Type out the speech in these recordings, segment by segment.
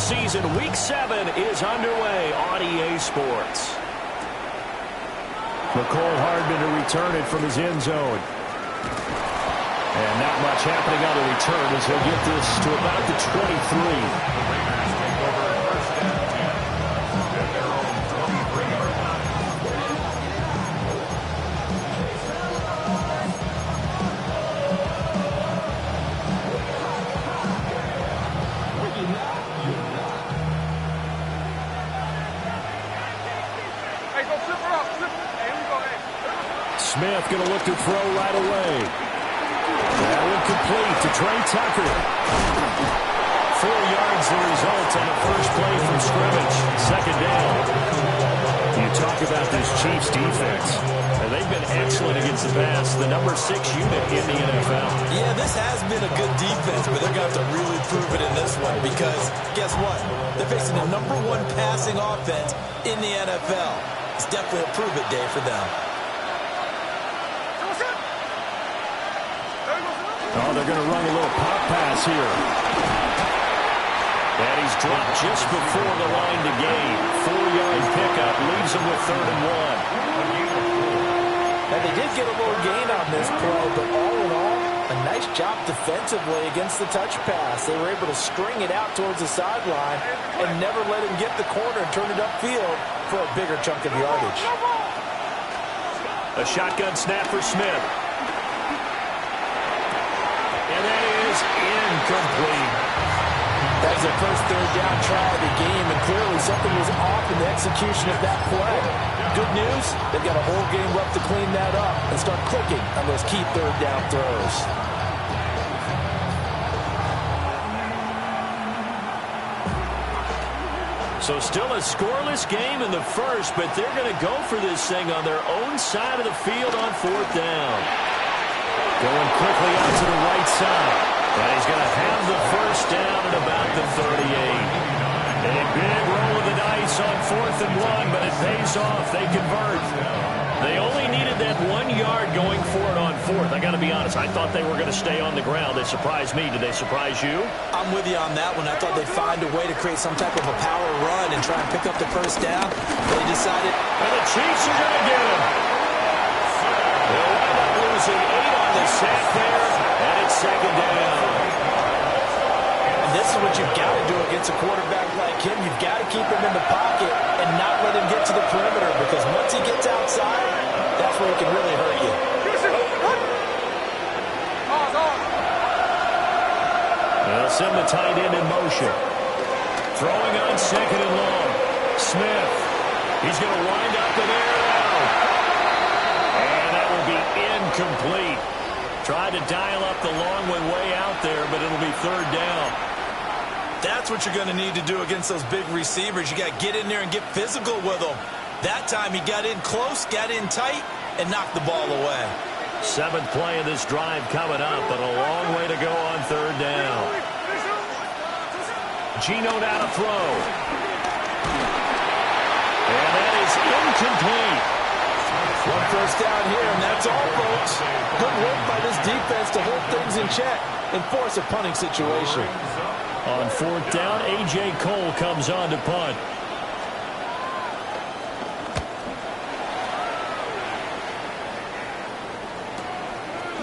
season. Week 7 is underway on EA Sports. McCole Hardman to return it from his end zone. And not much happening on the return as he'll get this to about the 23. Smith going to look to throw right away. That one complete to Trey Tucker. 4 yards the result on the first play from scrimmage. Second down. You talk about this Chiefs defense. And they've been excellent against the pass. The number 6 unit in the NFL. Yeah, this has been a good defense, but they're going to have to really prove it in this one because guess what? They're facing the number 1 passing offense in the NFL. It's definitely a prove-it day for them. Oh, they're going to run a little pop pass here. And he's dropped just before the line to gain. 4-yard pickup leaves him with 3rd and 1. And they did get a little gain on this play, but all in all, a nice job defensively against the touch pass. They were able to string it out towards the sideline and never let him get the corner and turn it upfield for a bigger chunk of yardage. A shotgun snap for Smith. And that is incomplete. That was their first 3rd down try of the game, and clearly something was off in the execution of that play. Good news, they've got a whole game left to clean that up and start clicking on those key 3rd down throws. So still a scoreless game in the first, but they're going to go for this thing on their own side of the field on 4th down. Going quickly out to the right side. And he's going to have the first down at about the 38. A big roll of the dice on 4th and 1, but it pays off. They convert. They only needed that 1 yard going for it on 4th. I got to be honest, I thought they were going to stay on the ground. They surprised me. Did they surprise you? I'm with you on that one. I thought they'd find a way to create some type of a power run and try and pick up the first down. They decided. And the Chiefs are going to get him. They'll wind up losing 8 on the sack there, and it's 2nd down. And this is what you've got to do against a quarterback like him. You've got to keep him in the pocket and not let him get to the perimeter, because once he gets outside, that's where he can really hurt you. They'll send the tight end in motion. Throwing on 2nd and long. Smith. He's going to wind up and air it out. And that will be incomplete. Tried to dial up the long one way out there, but it'll be 3rd down. That's what you're going to need to do against those big receivers. You got to get in there and get physical with them. That time he got in close, got in tight, and knocked the ball away. 7th play of this drive coming up, but a long way to go on 3rd down. Geno now to throw. And that is incomplete. 1 first down here, and that's all, folks. Good work by this defense to hold things in check and force a punting situation. On 4th down, A.J. Cole comes on to punt.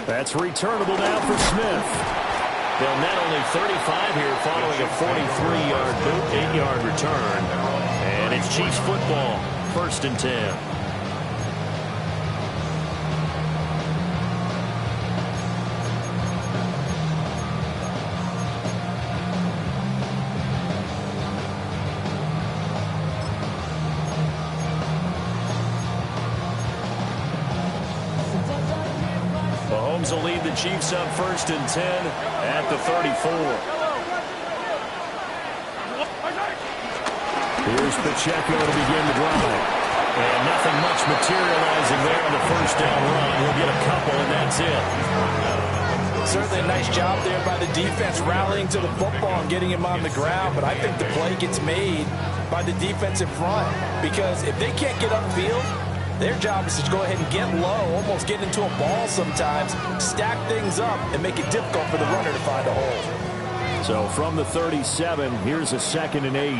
That's returnable now for Smith. They'll net only 35 here following a 43-yard boot, 8-yard return. And it's Chiefs football, 1st and 10. Mahomes will lead the Chiefs up 1st and 10 at the 34. Here's Pacheco to begin the drive. And nothing much materializing there on the 1st down run. He'll get a couple, and that's it. Certainly a nice job there by the defense rallying to the football and getting him on the ground, but I think the play gets made by the defensive front, because if they can't get upfield, their job is to go ahead and get low, almost get into a ball sometimes, stack things up, and make it difficult for the runner to find a hole. So from the 37, here's a 2nd and 8.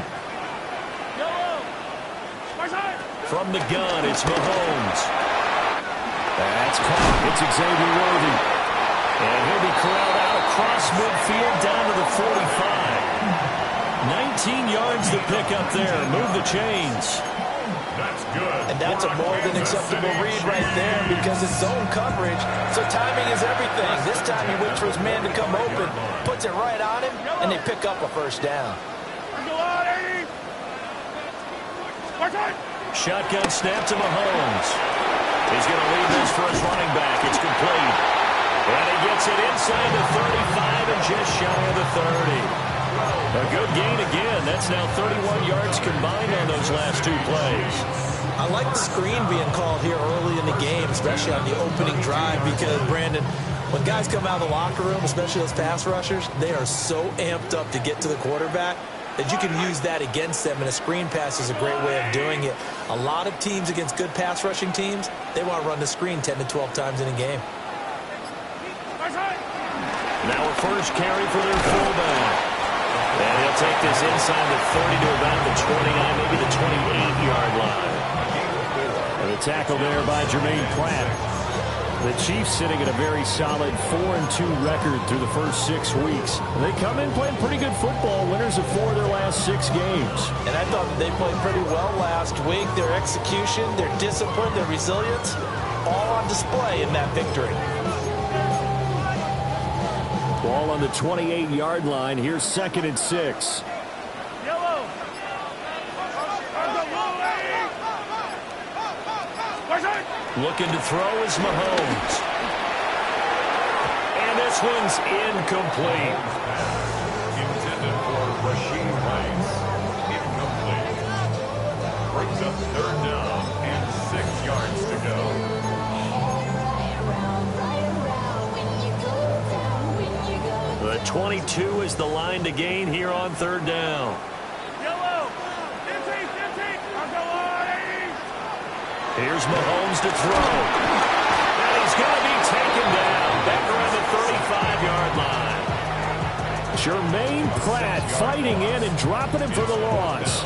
From the gun, it's Mahomes. That's caught. It's Xavier Worthy. And he'll be corralled out across midfield down to the 45. 19 yards to pick up there. Move the chains. That's good. And that's a more than acceptable read right there because it's zone coverage, so timing is everything. This time he waits for his man to come open, puts it right on him, and they pick up a first down. Shotgun snap to Mahomes. He's going to leave this for his running back. It's complete. And he gets it inside the 35 and just shy of the 30. A good gain again. That's now 31 yards combined on those last 2 plays. I like the screen being called here early in the game, especially on the opening drive, because, Brandon, when guys come out of the locker room, especially those pass rushers, they are so amped up to get to the quarterback that you can use that against them, and a screen pass is a great way of doing it. A lot of teams against good pass rushing teams, they want to run the screen 10 to 12 times in a game. Now a first carry for their fullback. And he'll take this inside the 30 to about the 29, maybe the 28-yard line. And the tackle there by Jermaine Pratt. The Chiefs sitting at a very solid 4-2 record through the first 6 weeks. They come in playing pretty good football, winners of 4 of their last 6 games. And I thought that they played pretty well last week. Their execution, their discipline, their resilience, all on display in that victory. Ball on the 28-yard line. Here's 2nd and 6. Looking to throw is Mahomes. And this one's incomplete. Intended for Rasheed Rice. Incomplete. Brings up 3rd down and 6 yards to go. The 22 is the line to gain here on 3rd down. Here's Mahomes to throw. And he's going to be taken down back around the 35-yard line. Jermaine Pratt fighting in and dropping him for the loss.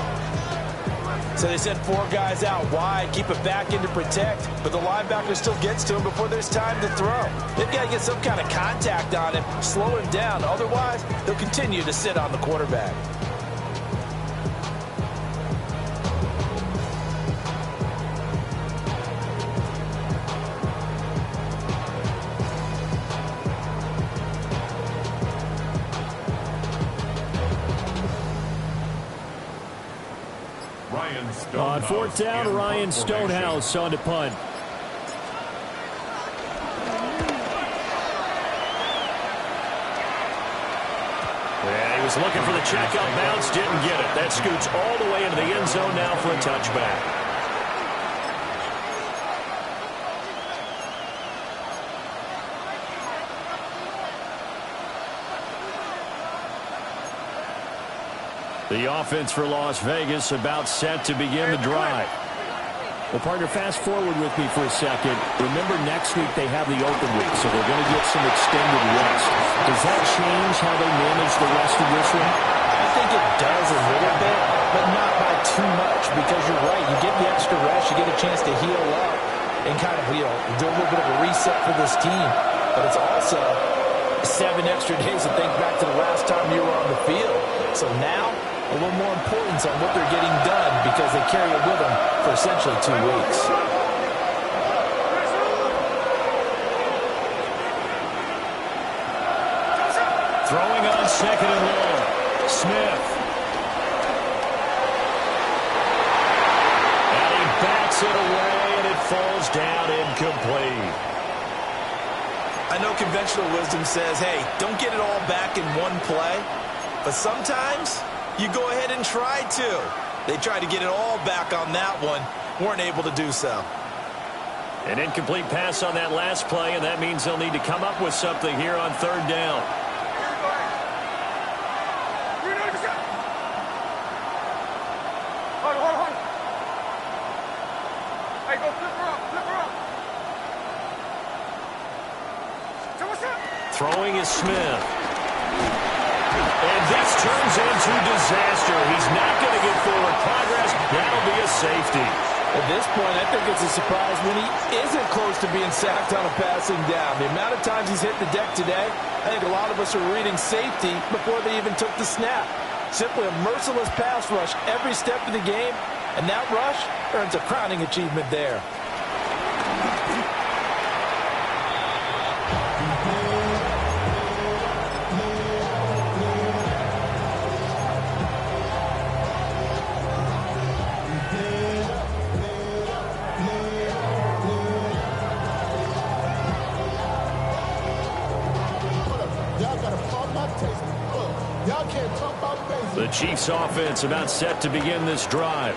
So they sent 4 guys out wide, keep it back in to protect, but the linebacker still gets to him before there's time to throw. They've got to get some kind of contact on him, slow him down. Otherwise, they'll continue to sit on the quarterback. On 4th down, Ryan Stonehouse on to punt. And he was looking for the check out bounce, didn't get it. That scoots all the way into the end zone now for a touchback. The offense for Las Vegas about set to begin the drive. Well, partner, fast forward with me for a second. Remember, next week they have the open week, so they're going to get some extended rest. Does that change how they manage the rest of this one? I think it does a little bit, but not by too much, because you're right. You get the extra rest, you get a chance to heal up and kind of, do a little bit of a reset for this team. But it's also 7 extra days to think back to the last time you were on the field. So now, a little more importance on what they're getting done because they carry it with them for essentially 2 weeks. Throwing on 2nd and long. Smith. And he backs it away, and it falls down incomplete. I know conventional wisdom says, hey, don't get it all back in one play. But sometimes you go ahead and try to. They tried to get it all back on that one. Weren't able to do so. An incomplete pass on that last play, and that means they'll need to come up with something here on 3rd down. Throwing is Smith. And this turns into disaster. He's not going to get forward progress. That'll be a safety. At this point, I think it's a surprise when he isn't close to being sacked on a passing down. The amount of times he's hit the deck today, I think a lot of us are reading safety before they even took the snap. Simply a merciless pass rush every step of the game, and that rush earns a crowning achievement there. The Chiefs offense about set to begin this drive.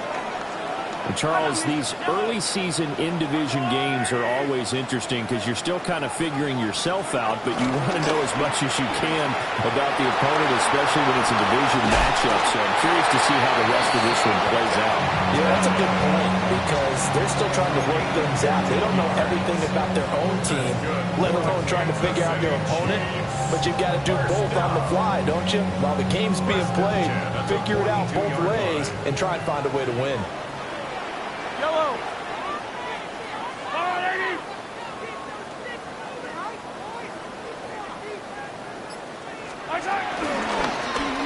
And Charles, these early season in-division games are always interesting because you're still kind of figuring yourself out, but you want to know as much as you can about the opponent, especially when it's a division matchup. So I'm curious to see how the rest of this one plays out. Yeah, that's a good point because they're still trying to work things out. They don't know everything about their own team, let alone trying to figure out their opponent. But you've got to do both on the fly, don't you? While the game's being played, figure it out both ways and try and find a way to win. Yellow.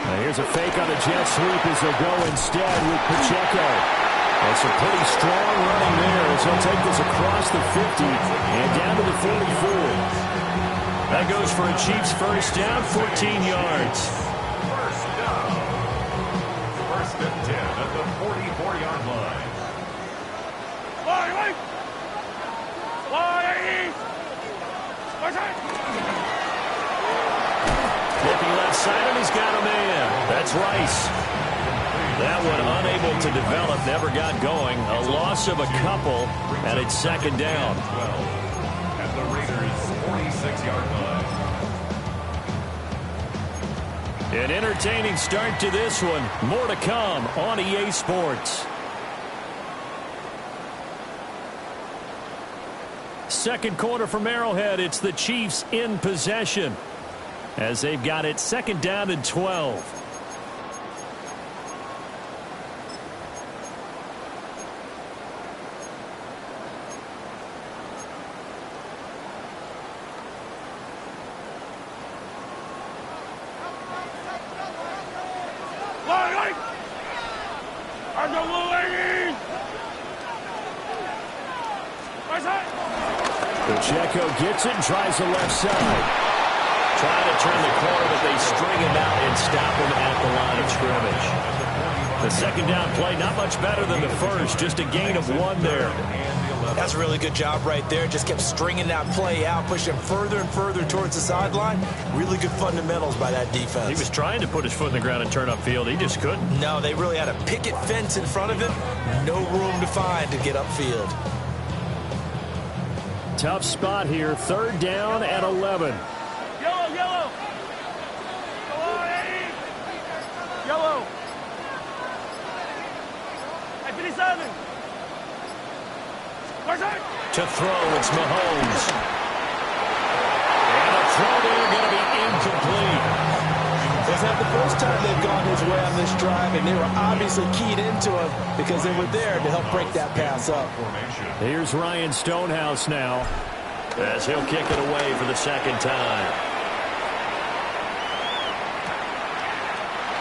Now here's a fake on the jet sweep as they'll go instead with Pacheco. That's a pretty strong running there as he'll take this across the 50 and down to the 44. That goes for a Chiefs first down, 14 yards. First down. First and 10 at the 44-yard line. Looking left side, and he's got a man. That's Rice. That one unable to develop, never got going. A loss of a couple, and it's second down. 12 at the Raiders' 46-yard line. An entertaining start to this one. More to come on EA Sports. Second quarter from Arrowhead. It's the Chiefs in possession as they've got it second down and 12. Pacheco gets it and tries the left side. Trying to turn the corner, but they string him out and stop him at the line of scrimmage. The second down play, not much better than the first, just a gain of 1 there. That's a really good job right there. Just kept stringing that play out, pushing him further and further towards the sideline. Really good fundamentals by that defense. He was trying to put his foot in the ground and turn upfield. He just couldn't. No, they really had a picket fence in front of him. No room to find to get upfield. Tough spot here. Third down and 11. Yellow, yellow. Go on, Eddie. Yellow. Hey, 57. To throw, it's Mahomes. And a throw there going to be incomplete. Is that the first time they've gone his way on this drive, and they were obviously keyed into him because they were there to help break that pass up. Here's Ryan Stonehouse now as he'll kick it away for the second time.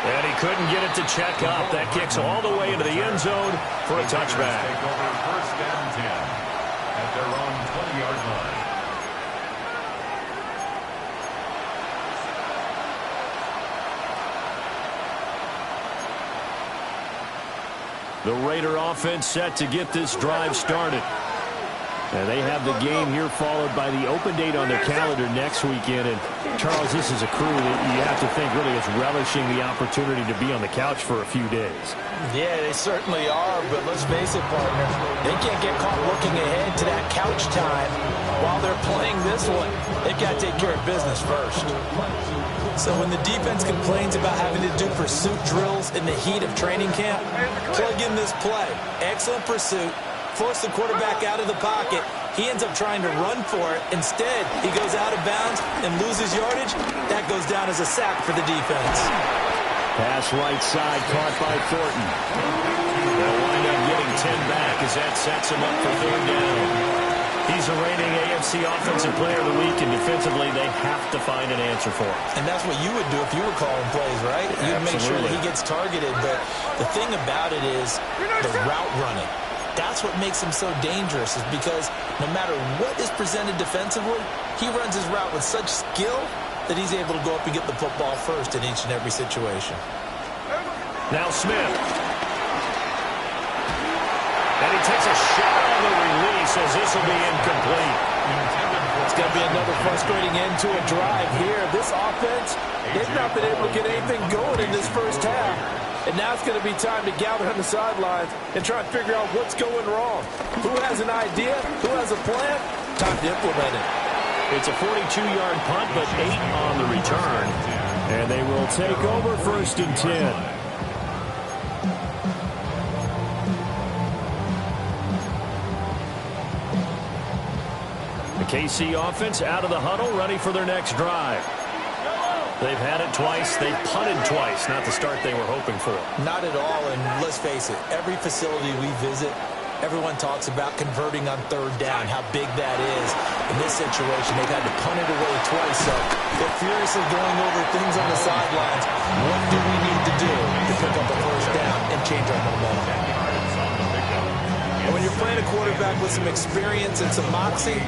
And he couldn't get it to check up. That kicks all the way into the end zone for a touchback. Take over first down 10 at their own 20-yard line. The Raider offense set to get this drive started. And they have the game here followed by the open date on their calendar next weekend. And Charles, this is a crew that you have to think really is relishing the opportunity to be on the couch for a few days. Yeah, they certainly are, but let's face it, partner, they can't get caught looking ahead to that couch time while they're playing this one. They've got to take care of business first. So when the defense complains about having to do pursuit drills in the heat of training camp, plug in this play. Excellent pursuit. Force the quarterback out of the pocket, He ends up trying to run for it. Instead, he goes out of bounds and loses yardage. That goes down as a sack for the defense. Pass right side, caught by Thornton. They'll wind up getting 10 back as that sets him up for third down. He's a reigning AFC Offensive Player of the Week, and defensively they have to find an answer for him. And that's what you would do if you were calling plays, right? You'd make sure that he gets targeted. But the thing about it is the route running. That's what makes him so dangerous, is because no matter what is presented defensively, he runs his route with such skill that he's able to go up and get the football first in each and every situation. Now Smith. And he takes a shot on the release as this will be incomplete. It's going to be another frustrating end to a drive here. This offense, they've not been able to get anything going in this first half. And now it's going to be time to gather on the sidelines and try and figure out what's going wrong. Who has an idea? Who has a plan? Time to implement it. It's a 42-yard punt, but 8 on the return. And they will take over 1st and 10. The KC offense out of the huddle, ready for their next drive. They've had it twice. They've punted twice. Not the start they were hoping for. Not at all, and let's face it, every facility we visit, everyone talks about converting on third down, how big that is. In this situation, they've had to punt it away twice, so they're furiously going over things on the sidelines. What do we need to do to pick up a first down and change our momentum? And when you're playing a quarterback with some experience and some moxie,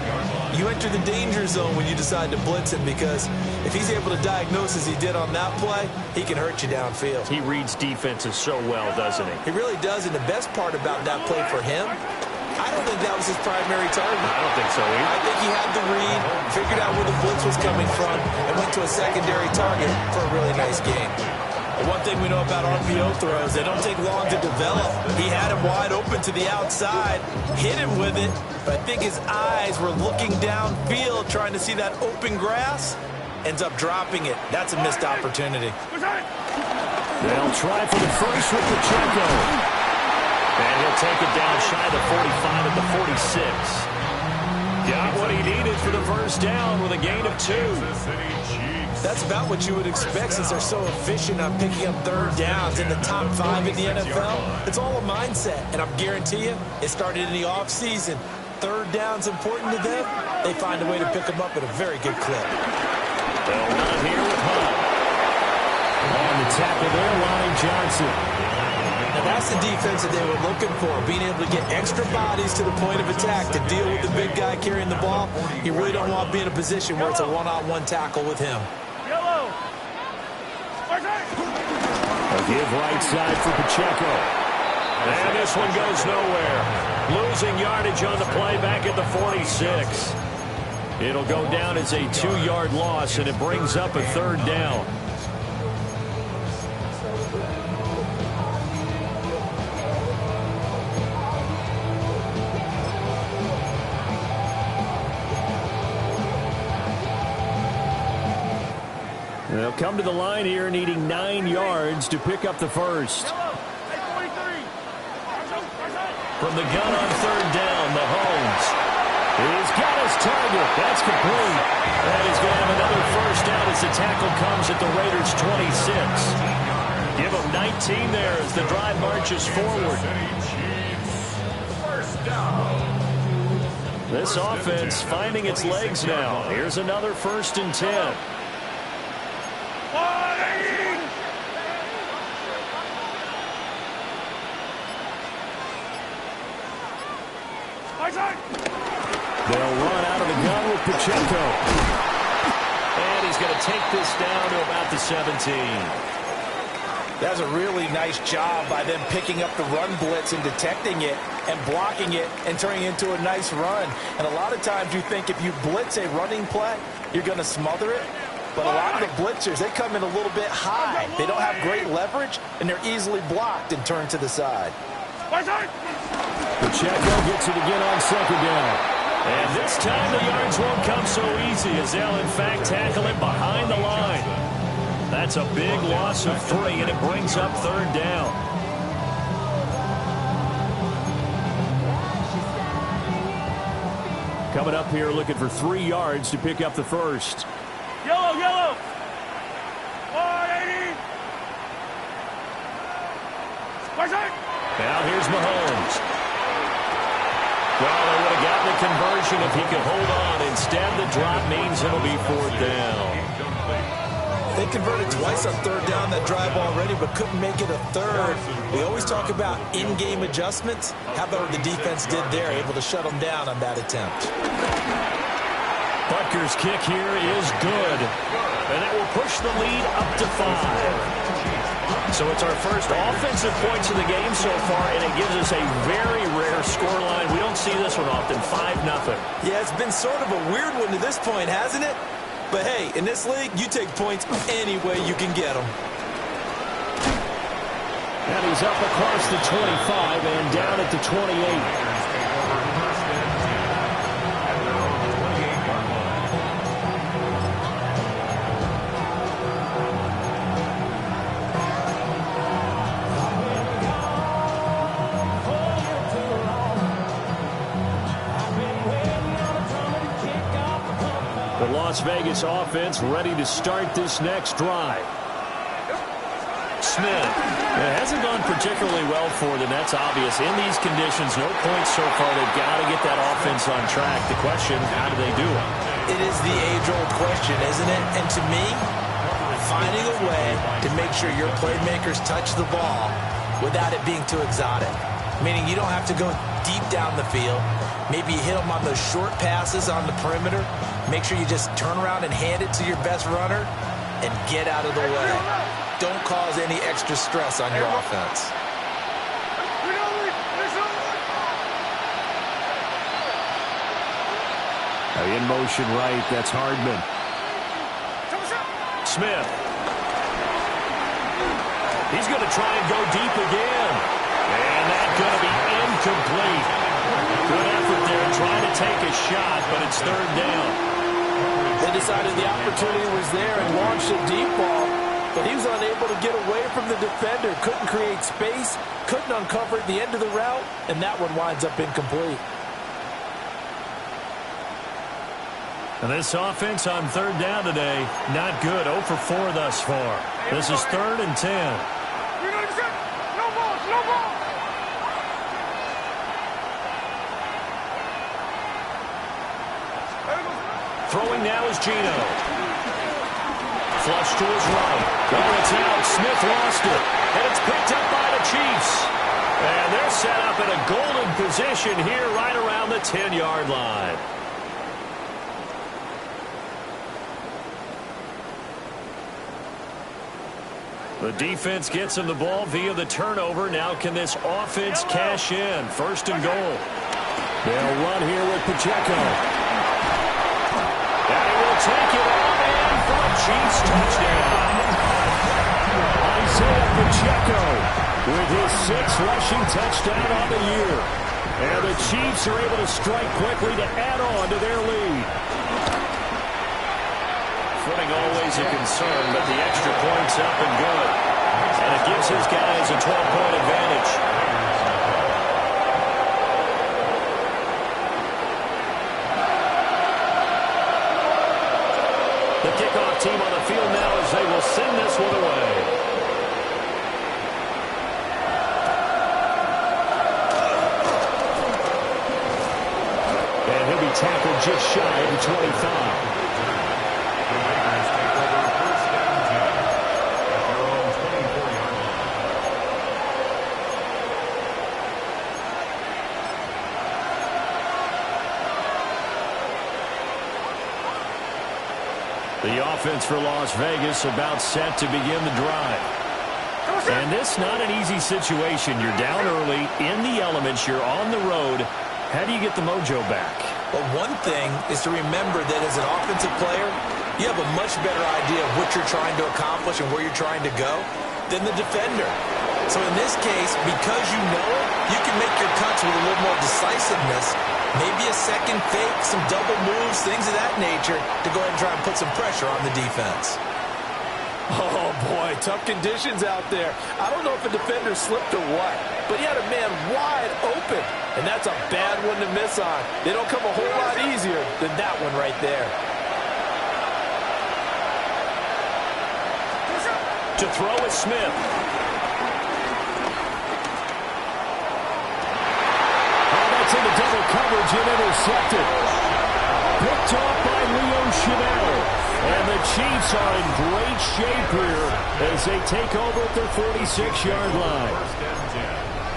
you enter the danger zone when you decide to blitz him, because if he's able to diagnose as he did on that play, he can hurt you downfield. He reads defenses so well, doesn't he? He really does, and the best part about that play for him, I don't think that was his primary target. I don't think so either. I think he had the read, figured out where the blitz was coming from, and went to a secondary target for a really nice game. And one thing we know about RPO throws, they don't take long to develop. He had him wide open to the outside, hit him with it, but I think his eyes were looking downfield, trying to see that open grass, ends up dropping it. That's a missed opportunity. They'll try for the first with Pacheco. And he'll take it down shy of the 45 at the 46. Got what he needed for the first down with a gain of 2. That's about what you would expect, since they're so efficient on picking up third downs in the top 5 in the NFL. It's all a mindset, and I guarantee you, it started in the offseason. Third down's important to them. They find a way to pick them up at a very good clip. They'll run here with Hunt. On the tackle there, Lonnie Johnson. Now that's the defense that they were looking for, being able to get extra bodies to the point of attack to deal with the big guy carrying the ball. You really don't want to be in a position where it's a one-on-one tackle with him. Yellow. A give right side for Pacheco. And this one goes nowhere. Losing yardage on the play back at the 46. It'll go down as a 2-yard loss, and it brings up a third down. They'll come to the line here, needing 9 yards to pick up the first. From the gun on third down, Mahomes. He's got his target. That's complete. And he's going to have another first down as the tackle comes at the Raiders' 26. Give him 19 there as the drive marches forward. This offense finding its legs now. Here's another 1st and 10. They'll run out of the gun with Pacheco. And he's going to take this down to about the 17. That's a really nice job by them picking up the run blitz and detecting it and blocking it and turning it into a nice run. And a lot of times you think if you blitz a running play, you're going to smother it. But a lot of the blitzers, they come in a little bit high. They don't have great leverage, and they're easily blocked and turned to the side. Pacheco gets it again on 2nd down. And this time the yards won't come so easy, as they'll in fact tackle it behind the line. That's a big loss of 3, and it brings up 3rd down. Coming up here looking for 3 yards to pick up the first. Yellow, yellow. 180. Now here's Mahomes. Well, they would have gotten the conversion if he could hold on. Instead, the drop means it'll be 4th down. They converted twice on 3rd down that drive already, but couldn't make it a 3rd. We always talk about in-game adjustments. How about what the defense did there, able to shut them down on that attempt. Butker's kick here is good, and it will push the lead up to 5. So it's our first offensive points of the game so far, and it gives us a very rare scoreline. We don't see this one often, 5-0. Yeah, it's been sort of a weird one to this point, hasn't it? But hey, in this league, you take points any way you can get them. And he's up across the 25 and down at the 28. The Las Vegas offense ready to start this next drive. Smith. It hasn't gone particularly well for them. That's obvious. In these conditions, no points so far. They've got to get that offense on track. The question, how do they do it? It is the age-old question, isn't it? And to me, finding a way to make sure your playmakers touch the ball without it being too exotic. Meaning you don't have to go deep down the field. Maybe you hit them on those short passes on the perimeter. Make sure you just turn around and hand it to your best runner and get out of the way. Don't cause any extra stress on your offense. In motion right, that's Hardman. Smith. He's going to try and go deep again. And that's going to be incomplete. Good effort there trying to take a shot, but it's 3rd down. They decided the opportunity was there and launched a deep ball, but he was unable to get away from the defender. Couldn't create space, couldn't uncover at the end of the route, and that one winds up incomplete. And this offense on 3rd down today, not good. 0 for 4 thus far. This is 3rd and 10. No ball, no ball. Throwing now is Gino. Flush to his right. Oh, it's out. Smith lost it. And it's picked up by the Chiefs. And they're set up in a golden position here right around the 10-yard line. The defense gets him the ball via the turnover. Now can this offense cash in? 1st and goal. They'll run here with Pacheco. And he will take it on in for a Chiefs touchdown. Isaiah Pacheco with his 6th rushing touchdown on the year. And the Chiefs are able to strike quickly to add on to their lead. Footing always a concern, but the extra point's up and good. And it gives his guys a 12-point advantage. The kickoff team on the field now as they will send this one away. And he'll be tackled just shy of the 25. The offense for Las Vegas about set to begin the drive. And this not an easy situation. You're down early, in the elements, you're on the road. How do you get the mojo back? Well, one thing is to remember that as an offensive player, you have a much better idea of what you're trying to accomplish and where you're trying to go than the defender. So in this case, because you know it, you can make your cuts with a little more decisiveness. Maybe a second fake, some double moves, things of that nature to go ahead and try and put some pressure on the defense. Oh, boy, tough conditions out there. I don't know if a defender slipped or what, but he had a man wide open, and that's a bad one to miss on. They don't come a whole lot easier than that one right there. To throw is Smith. Oh, that's into double coverage and intercepted. Picked off by Leo Chanel. And the Chiefs are in great shape here as they take over at their 46-yard line. First and 10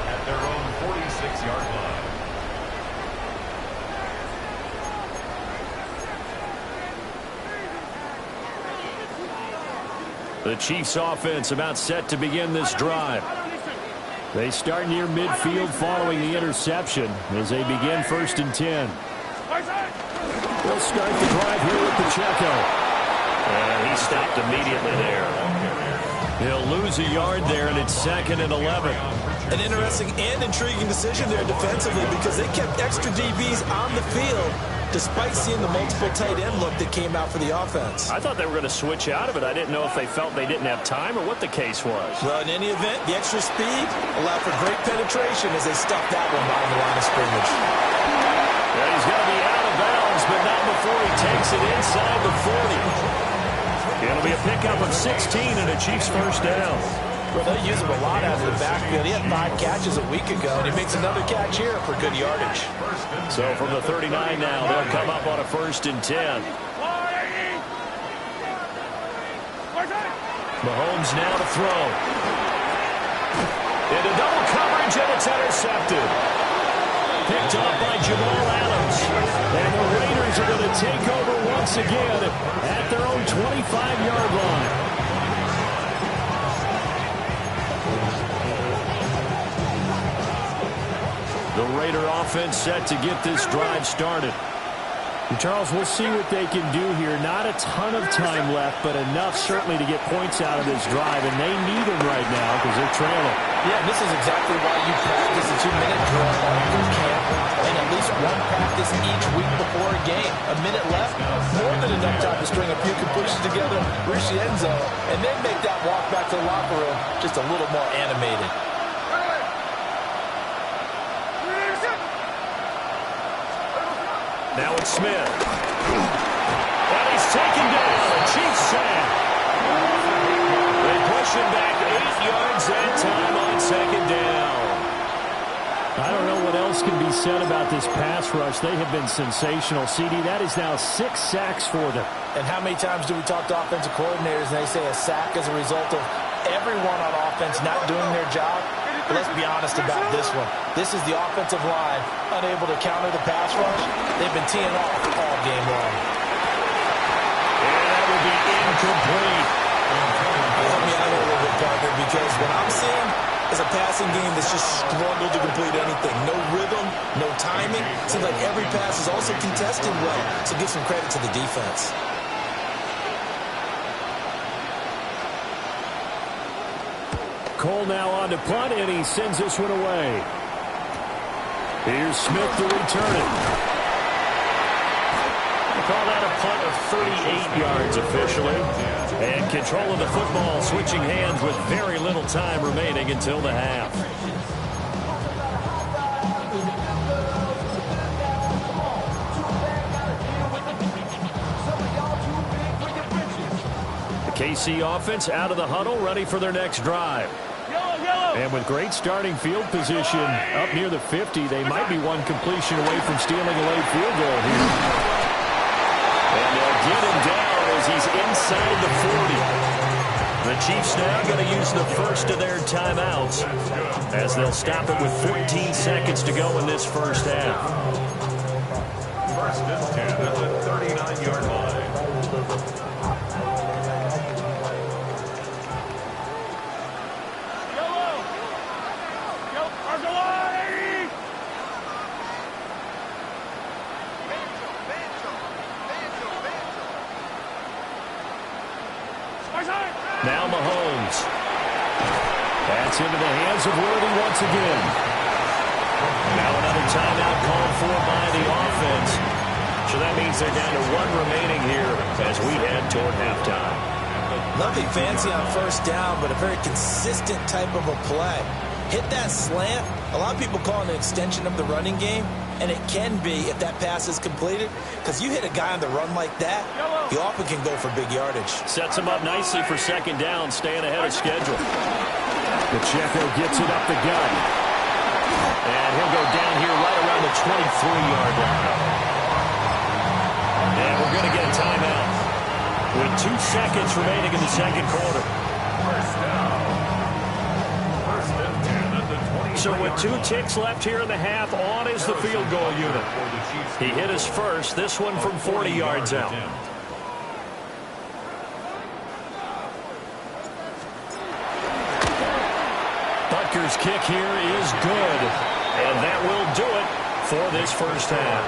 at their own 46-yard line. The Chiefs offense about set to begin this drive. They start near midfield following the interception as they begin 1st and 10. They'll start the drive here with Pacheco. And he stopped immediately there. He'll lose a yard there, and it's 2nd and 11. An interesting and intriguing decision there defensively because they kept extra DBs on the field despite seeing the multiple tight end look that came out for the offense. I thought they were going to switch out of it. I didn't know if they felt they didn't have time or what the case was. Well, in any event, the extra speed allowed for great penetration as they stuffed that one behind the line of scrimmage. Yeah, he's going to be out of bounds, but not before he takes it inside the 40. It'll be a pickup of 16 and a Chiefs first down. Well, they use him a lot out of the backfield. He had 5 catches a week ago, and he makes another catch here for good yardage. So from the 39 now, they'll come up on a 1st and 10. Mahomes now to throw. Into double coverage, and it's intercepted. Picked off by Jamal Adams. And the Raiders are going to take over once again at their own 25-yard line. The Raider offense set to get this drive started. Charles, we'll see what they can do here. Not a ton of time left, but enough certainly to get points out of this drive, and they need them right now because they're trailing. Yeah, and this is exactly why you practice a 2-minute drill in camp and at least one practice each week before a game. A minute left, more than enough time to string a few completions together, reach the end zone, and then make that walk back to the locker room just a little more animated. Now it's Smith. And he's taken down. Chiefs sack. They push him back 8 yards that time on 2nd down. I don't know what else can be said about this pass rush. They have been sensational. CD, that is now 6 sacks for them. And how many times do we talk to offensive coordinators and they say a sack as a result of everyone on offense not doing their job? But let's be honest about this one. This is the offensive line unable to counter the pass rush. They've been teeing off all game long. And that will be incomplete. Help me out a little bit, partner, because what I'm seeing is a passing game that's just struggled to complete anything. No rhythm, no timing. Seems like every pass is also contested well. So give some credit to the defense. Cole now on to punt, and he sends this one away. Here's Smith to return it. They call that a punt of 38 yards officially. And control of the football switching hands with very little time remaining until the half. The KC offense out of the huddle, ready for their next drive. And with great starting field position up near the 50, they might be one completion away from stealing a late field goal here. And they'll get him down as he's inside the 40. The Chiefs now going to use the first of their timeouts as they'll stop it with 14 seconds to go in this first half. 1st and 10 at the 39-yard line. Now Mahomes. That's into the hands of Worthy once again. Now another timeout called for by the offense. So that means they're down to 1 remaining here as we head toward halftime. Nothing fancy on first down, but a very consistent type of a play. Hit that slant. A lot of people call it an extension of the running game, and it can be if that pass is completed, because you hit a guy on the run like that, he often can go for big yardage. Sets him up nicely for second down, staying ahead of schedule. Pacheco gets it up the gut. And he'll go down here right around the 23-yard line. And we're going to get a timeout with 2 seconds remaining in the second quarter. First down. First and 10 at the 20. So with 2 ticks left here in the half, on is the field goal unit. He hit us first, this one from 40 yards out. Butker's kick here is good. And that will do it for this first half.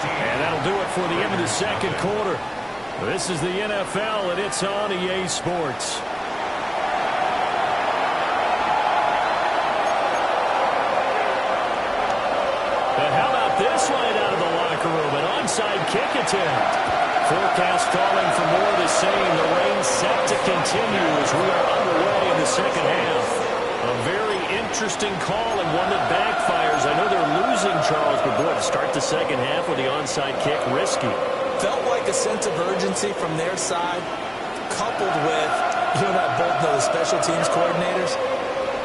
And that'll do it for the end of the second quarter. This is the NFL, and it's on EA Sports. And how about this right out of the locker room? An onside kick attempt. Forecast calling for more of the same. The rain set to continue as we are underway in the second half. A very interesting call and one that backfires. I know they're losing, Charles, but boy, to start the second half with the onside kick, risky. Felt like a sense of urgency from their side, coupled with, you and I both know the special teams coordinators,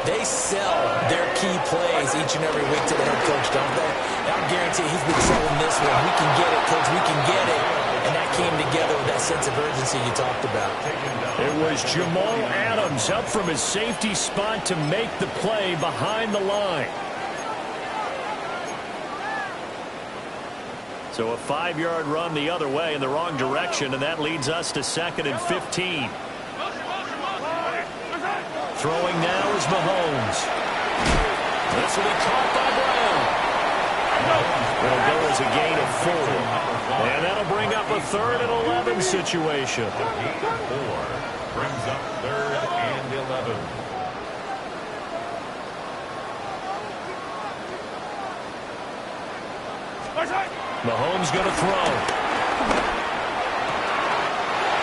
they sell their key plays each and every week to the head coach, don't they? And I guarantee he's been selling this one. We can get it, coach, we can get it. And that came together with that sense of urgency you talked about. It was Jamal Adams up from his safety spot to make the play behind the line. So a 5-yard run the other way in the wrong direction, and that leads us to 2nd and 15. Throwing now is Mahomes. This will be caught by Brown. It'll go as a gain of 4. And that'll bring up a 3rd and 11 situation. A gain of 4 brings up 3rd and 11. Mahomes going to throw.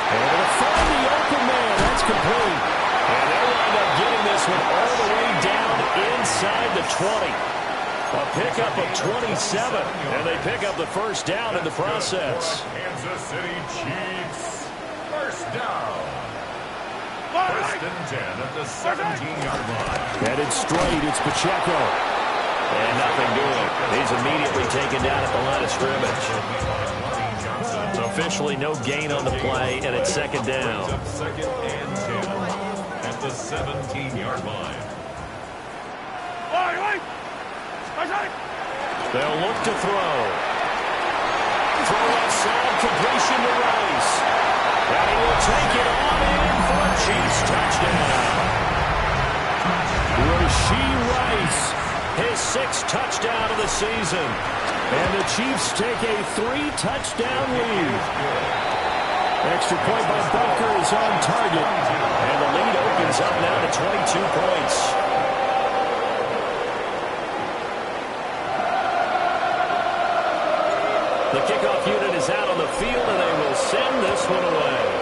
And it'll find the open man. That's complete. And they'll wind up getting this one all the way down inside the 20. A pickup of 27. And they pick up the first down in the process. Kansas City Chiefs. First down. First and 10 at the 17-yard line. Headed straight. It's Pacheco. And nothing doing. He's immediately taken down at the line of scrimmage. So officially no gain on the play, and it's second down. Second and 10 at the 17-yard line. They'll look to throw. Throw left side, completion to Rice. And he will take it on in for a Chiefs touchdown. Rashee Rice. His 6th touchdown of the season. And the Chiefs take a 3-touchdown lead. Extra point by Butker is on target. And the lead opens up now to 22 points. The kickoff unit is out on the field, and they will send this one away.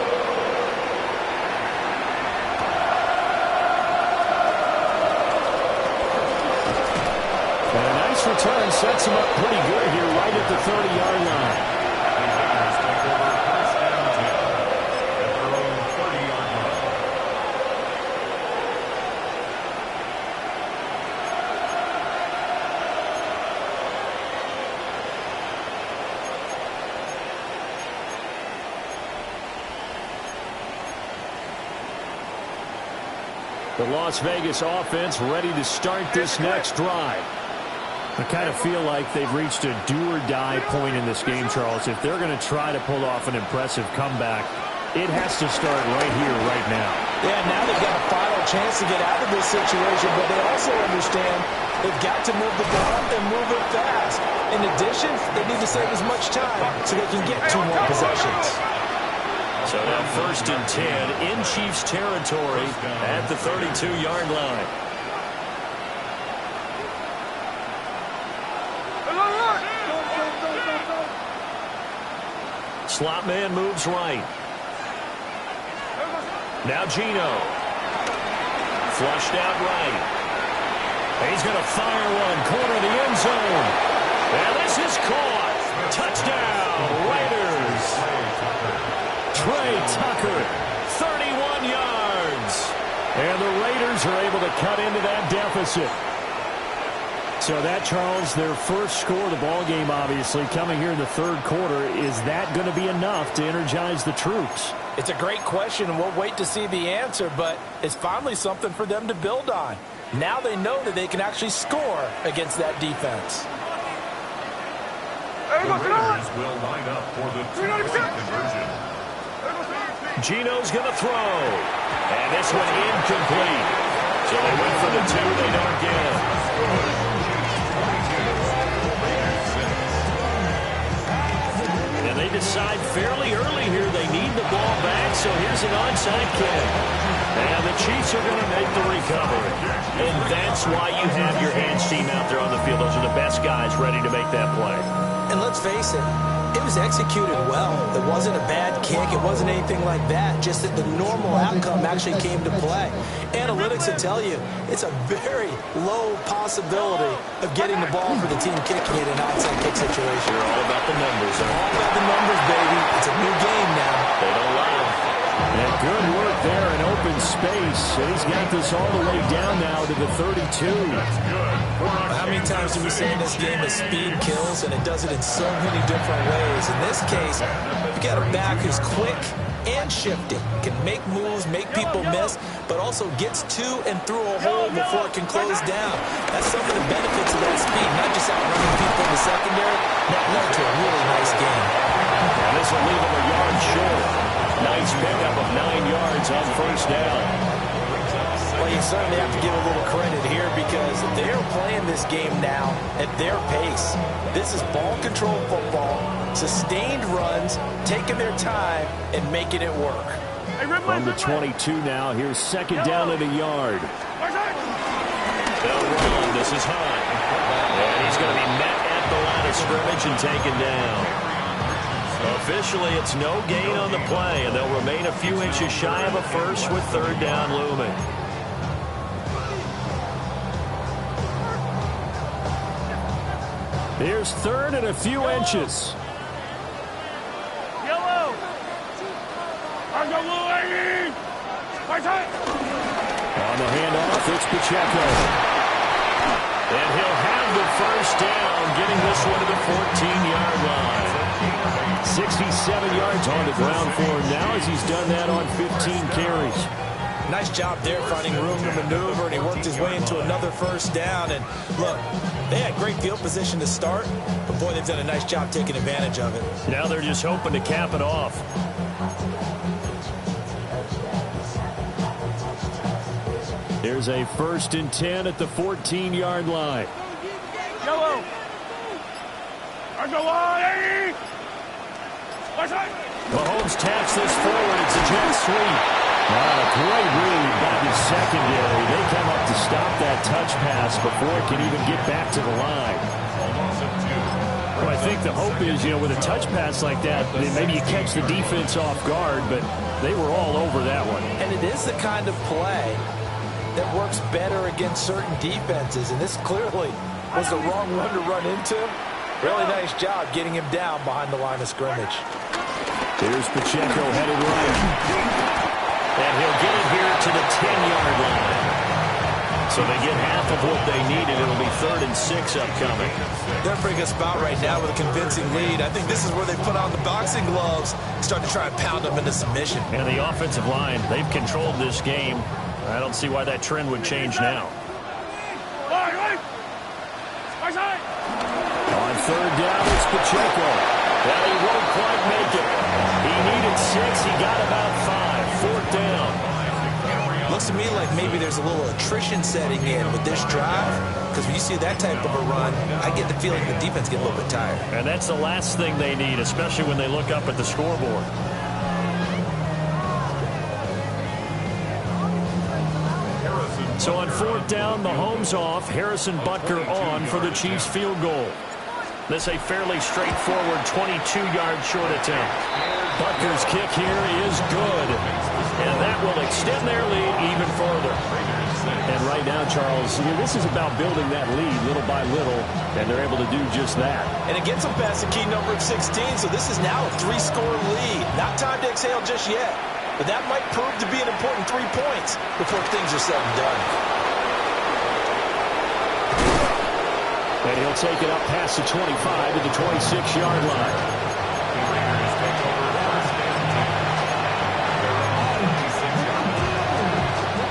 Return sets him up pretty good here right at the 30-yard line. The Las Vegas offense ready to start this next drive. I kind of feel like they've reached a do-or-die point in this game, Charles. If they're going to try to pull off an impressive comeback, it has to start right here, right now. Yeah, now they've got a final chance to get out of this situation, but they also understand they've got to move the ball and move it fast. In addition, they need to save as much time so they can get 2 more possessions. So now 1st and 10 in Chiefs territory at the 32-yard line. Slot man moves right. Now Gino. Flushed out right. He's going to fire one. Corner of the end zone. And this is caught. Touchdown, Raiders. Trey Tucker, 31 yards. And the Raiders are able to cut into that deficit. So that, Charles, their first score of the ballgame, obviously, coming here in the third quarter. Is that going to be enough to energize the troops? It's a great question, and we'll wait to see the answer, but it's finally something for them to build on. Now they know that they can actually score against that defense. The Raiders will line up for the two-point conversion. Gino's going to throw. And this one incomplete. So they went for the two. They don't get it. And they decide fairly early here they need the ball back. So here's an onside kick. And the Chiefs are going to make the recovery. And that's why you have your hands team out there on the field. Those are the best guys ready to make that play. And let's face it, it was executed well. It wasn't a bad kick. It wasn't anything like that. Just that the normal outcome actually came to play. Analytics will tell you it's a very low possibility of getting the ball for the team kicking it in an outside kick situation. You're all about the numbers, huh? All about the numbers, baby. It's a new game now. They don't lie. And good work there in open space. And he's got this all the way down now to the 32. That's good. How many times do we say in this game that speed kills, and it does it in so many different ways? In this case, you got a back who's quick and shifting, can make moves, make people miss, but also gets to and through a hole before it can close down. That's some of the benefits of that speed, not just outrunning people in the secondary. That led to a really nice game. And this will leave him a yard short. Nice pickup of 9 yards on first down. Well, you certainly have to give a little credit here because they're playing this game now at their pace. This is ball control football, sustained runs, taking their time and making it work. From the 22 now, here's second down at a yard. They'll run. This is Hunt. And he's going to be met at the line of scrimmage and taken down. Officially, it's no gain on the play, and they'll remain a few inches shy of a first with third down looming. Here's third and a few inches. Yellow. On the handoff, it's Pacheco. And he'll have the first down, getting this one to the 14-yard line. 67 yards on the ground for him now as he's done that on 15 carries. Nice job there finding room to maneuver, and he worked his way into another first down. And look, they had great field position to start, but boy, they've done a nice job taking advantage of it. Now they're just hoping to cap it off. Here's a 1st and 10 at the 14-yard line. Yellow. Mahomes taps this forward. It's a jet sweep. A great read by the secondary. They come up to stop that touch pass before it can even get back to the line. Well, I think the hope is, with a touch pass like that, maybe you catch the defense off guard, but they were all over that one. And it is the kind of play that works better against certain defenses, and this clearly was the wrong one to run into. Really nice job getting him down behind the line of scrimmage. Here's Pacheco headed right. And he'll get it here to the 10-yard line. So they get half of what they needed. It'll be 3rd and 6 upcoming. They're in a pretty good spot right now with a convincing lead. I think this is where they put on the boxing gloves, start to try and pound them into submission. And the offensive line, they've controlled this game. I don't see why that trend would change now. On 3rd down, it's Pacheco. Well, he won't quite make it. He needed 6. He got about 5. 4th down. Looks to me like maybe there's a little attrition setting in with this drive, because when you see that type of a run, I get the feeling the defense get a little bit tired. And that's the last thing they need, especially when they look up at the scoreboard. So on 4th down, Mahomes off, Harrison Butker on for the Chiefs field goal. This a fairly straightforward 22-yard short attempt. Butker's kick here is good. And that will extend their lead even further. And right now, Charles, this is about building that lead little by little, and they're able to do just that. And it gets them past the key number of 16, so this is now a 3-score lead. Not time to exhale just yet, but that might prove to be an important 3 points before things are said and done. And he'll take it up past the 25 to the 26-yard line. The Raiders take over first and 10. Their own 26-yard line.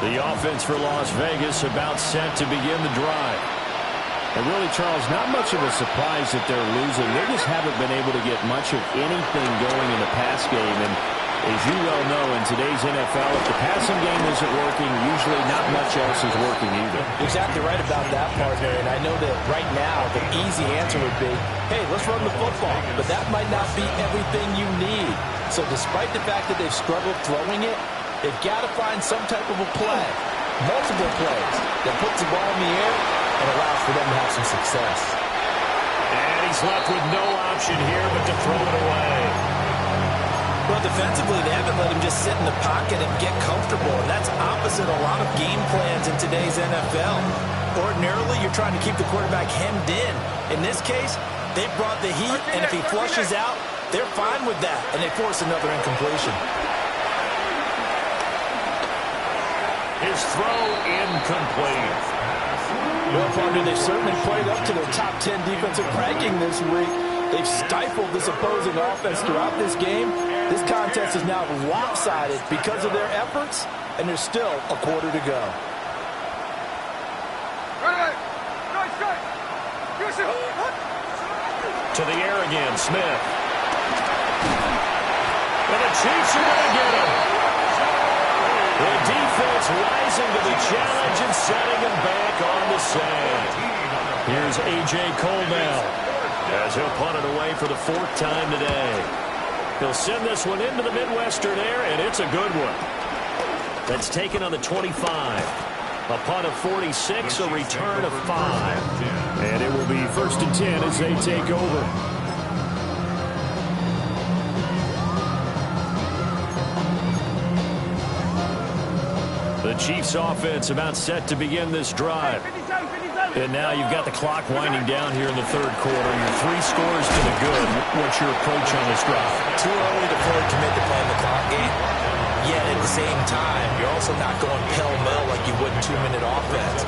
The offense for Las Vegas about set to begin the drive. And really, Charles, not much of a surprise that they're losing. They just haven't been able to get much of anything going in the pass game. And as you well know, in today's NFL, if the passing game isn't working, usually not much else is working either. Exactly right about that, partner. And I know that right now the easy answer would be, hey, let's run the football. But that might not be everything you need. So despite the fact that they've struggled throwing it, they've got to find some type of a play, multiple plays, that puts the ball in the air and allows for them to have some success. And he's left with no option here but to throw it away. Well, defensively, they haven't let him just sit in the pocket and get comfortable, and that's opposite a lot of game plans in today's NFL. Ordinarily, you're trying to keep the quarterback hemmed in. In this case, they brought the heat, and if he flushes out, they're fine with that, and they force another incompletion. His throw incomplete. Well, partner, they've certainly played up to their top 10 defensive ranking this week. They've stifled this opposing offense throughout this game. This contest is now lopsided because of their efforts, and there's still a quarter to go. To the air again, Smith. And the Chiefs are going to get him. The defense rising to the challenge and setting him back on the sand. Here's A.J. Cole now, as he'll punt it away for the 4th time today. He'll send this one into the Midwestern air, and it's a good one. That's taken on the 25. A punt of 46, a return of 5. And it will be 1st and 10 as they take over. The Chiefs offense about set to begin this drive. And now you've got the clock winding down here in the 3rd quarter. You're 3 scores to the good. What's your approach on this drive? Too early to fully commit to playing the clock game. Yet at the same time, you're also not going pell-mell like you would in 2-minute offense.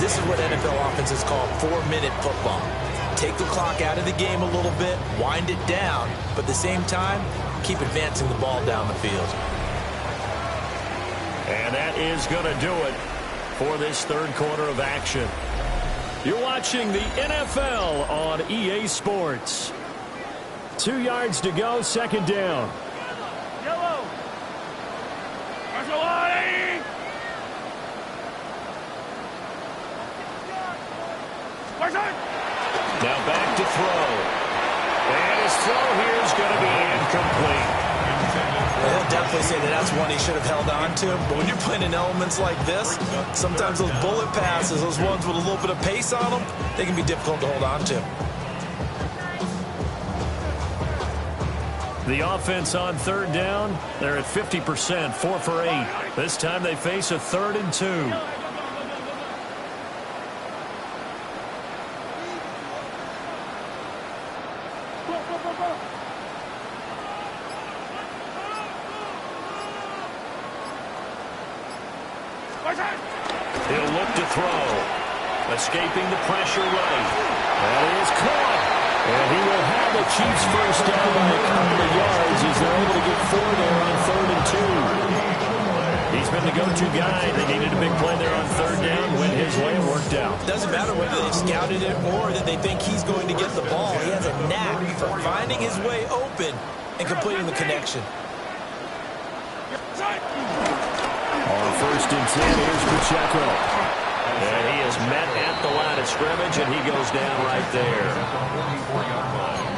This is what NFL offenses call 4-minute football. Take the clock out of the game a little bit, wind it down, but at the same time, keep advancing the ball down the field. And that is going to do it for this 3rd quarter of action. You're watching the NFL on EA Sports. 2 yards to go, 2nd down. Yellow. Marshall. Now back to throw. And his throw here is going to be incomplete. Well, he'll definitely say that that's one he should have held on to. But when you're playing in elements like this, sometimes those bullet passes, those ones with a little bit of pace on them, they can be difficult to hold on to. The offense on 3rd down, they're at 50%, 4 for 8. This time they face a 3rd and 2. He'll look to throw. Escaping the pressure right. That is caught. And he will have the Chiefs first down by a couple of yards as they're able to get 4 there on 3rd and 2. He's been the go-to guy. They needed a big play there on 3rd down. Went his way and worked out. Doesn't matter whether they've scouted it or that they think he's going to get the ball. He has a knack for finding his way open and completing the connection. On 1st and 10, here's Pacheco. And he is met at the line of scrimmage, and he goes down right there.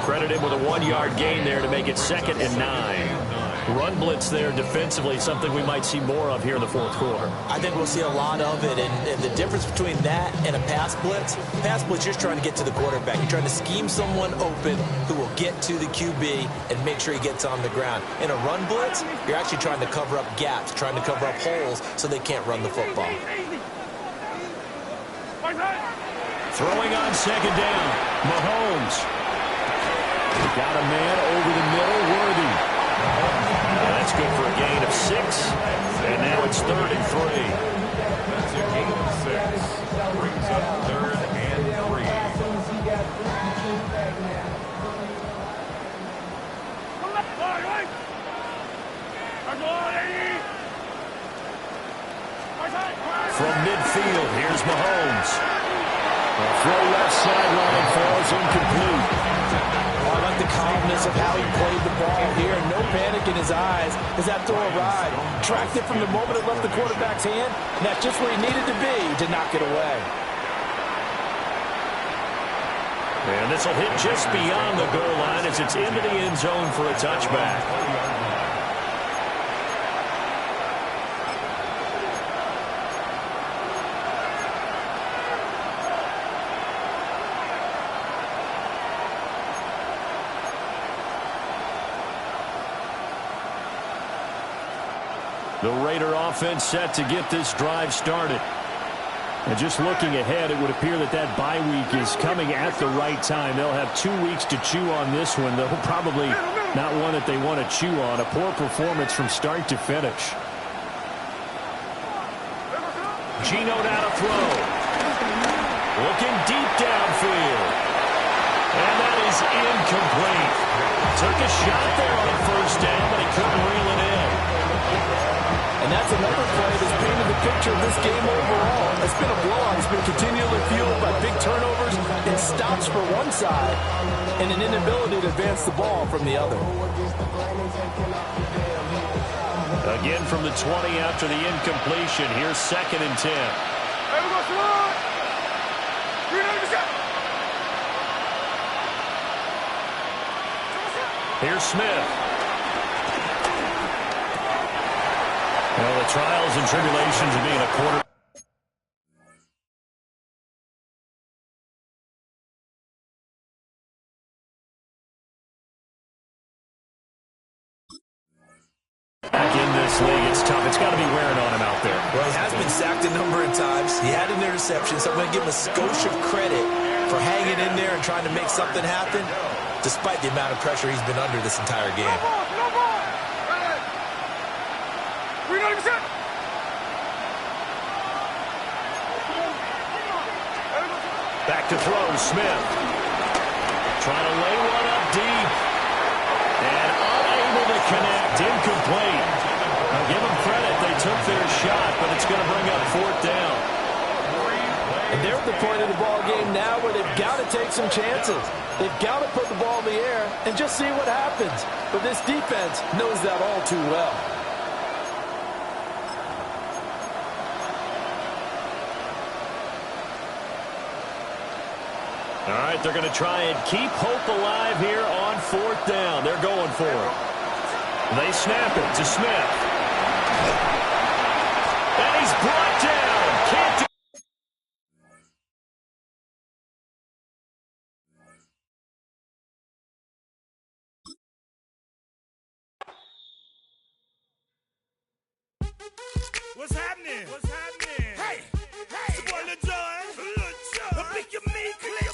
Credited with a 1-yard gain there to make it 2nd and 9. Run blitz there defensively, something we might see more of here in the fourth quarter. I think we'll see a lot of it, and the difference between that and a pass blitz, you're just trying to get to the quarterback. You're trying to scheme someone open who will get to the QB and make sure he gets on the ground. In a run blitz, you're actually trying to cover up gaps, trying to cover up holes so they can't run the football. Throwing on second down, Mahomes. Got a man over the middle, Worthy. That's good for a gain of 6. And now it's 3rd and 3. That's a gain of 6. Brings up 3rd and 3. From midfield, here's Mahomes. A throw left sideline falls incomplete. I like the calmness of how he played the ball here. No panic in his eyes as that throw arrived. Tracked it from the moment it left the quarterback's hand, and that's just where he needed to be to knock it away. And this will hit just beyond the goal line as it's into the end zone for a touchback. The Raider offense set to get this drive started. And just looking ahead, it would appear that that bye week is coming at the right time. They'll have 2 weeks to chew on this one. They'll probably not one that they want to chew on. A poor performance from start to finish. Geno down to throw. Looking deep downfield. And that is incomplete. Took a shot there on 1st down, but he couldn't reel it in. And that's another play that's painted the picture of this game overall. It's been a blowout. It's been continually fueled by big turnovers and stops for one side and an inability to advance the ball from the other. Again from the 20 after the incompletion. Here's 2nd and 10. Here's Smith. Well, the trials and tribulations of being a quarterback. Back in this league, it's tough. It's got to be wearing on him out there. Well, he has been sacked a number of times. He had an interception, so I'm going to give him a skosh of credit for hanging in there and trying to make something happen, despite the amount of pressure he's been under this entire game. Back to throw, Smith. Trying to lay one up deep. And unable to connect, incomplete. Now give them credit, they took their shot, but it's going to bring up 4th down. And they're at the point of the ball game now where they've got to take some chances. They've got to put the ball in the air and just see what happens. But this defense knows that all too well. All right, they're going to try and keep hope alive here on 4th down. They're going for it. They snap it to Smith. And he's brought down. Can't do. What's happening? What's happening? Hey, hey, it's your boy Lil Jon. Pick your me, click.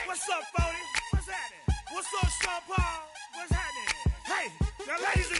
What's up, Bodie? What's happening? What's up, Sean Paul? What's happening? Hey, now ladies and